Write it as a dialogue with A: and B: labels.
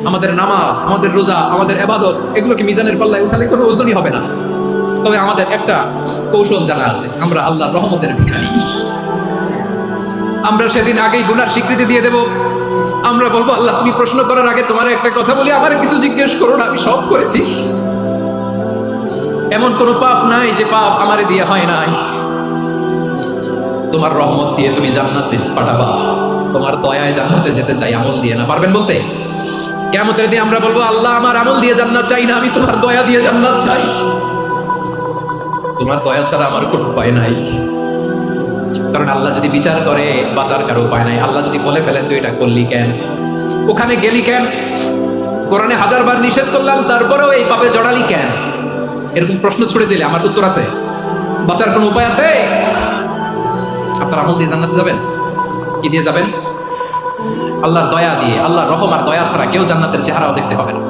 A: আমাদের নামাজ, আমাদের রোজা, আমাদের ইবাদত, এগুলোকে মিজানের পাল্লায় উঠালে কোনো ওজনই হবে না। তবে আমাদের একটা কৌশল জানা আছে, আমরা আল্লাহর রহমতের ভিখারি। আমরা সেদিন আগেই গুনার স্বীকৃতি দিয়ে দেব। আমরা বলবো, আল্লাহ তুমি প্রশ্ন করার আগে তোমার একটা কথা বলি, আমার কিছু জিজ্ঞেস করো না, আমি সব করেছি। এমন কোন পাপ নাই যে পাপ আমারে দিয়ে হয় নাই। তোমার রহমত দিয়ে তুমি জান্নাতে পাঠাবা, তোমার দয়ায় জান্নাতে যেতে চাই, আমল দিয়ে না। পারবেন বলতে? কিয়ামতের দিন আমরা বলবো, আল্লাহ আমার আমল দিয়ে জান্নাত চাই না, আমি তোমার দয়া দিয়ে জান্নাত চাই। তোমার দয়া ছাড়া আমার কোনো উপায় নাই। কারণ আল্লাহ যদি বিচার করে, বাঁচার কারো উপায় নাই। আল্লাহ যদি বলে ফেলেন তুই এটা করলি কেন, ওখানে গেলি কেন, কোরআনে 1000 বার নিষেধ করলাম তারপরেও এই পাপে জড়ালি কেন, এরকম প্রশ্ন ছুড়ে দিলে আমার উত্তর আছে? বাঁচার কোনো উপায় আছে? আপনার আমল দিয়ে জান্নাতে যাবেন? কি দিয়ে যাবেন? আল্লাহর দয়া দিয়ে। আল্লাহর রহম আর দয়া ছাড়া কেউ জান্নাতের চেহারাও দেখতে পাবে না।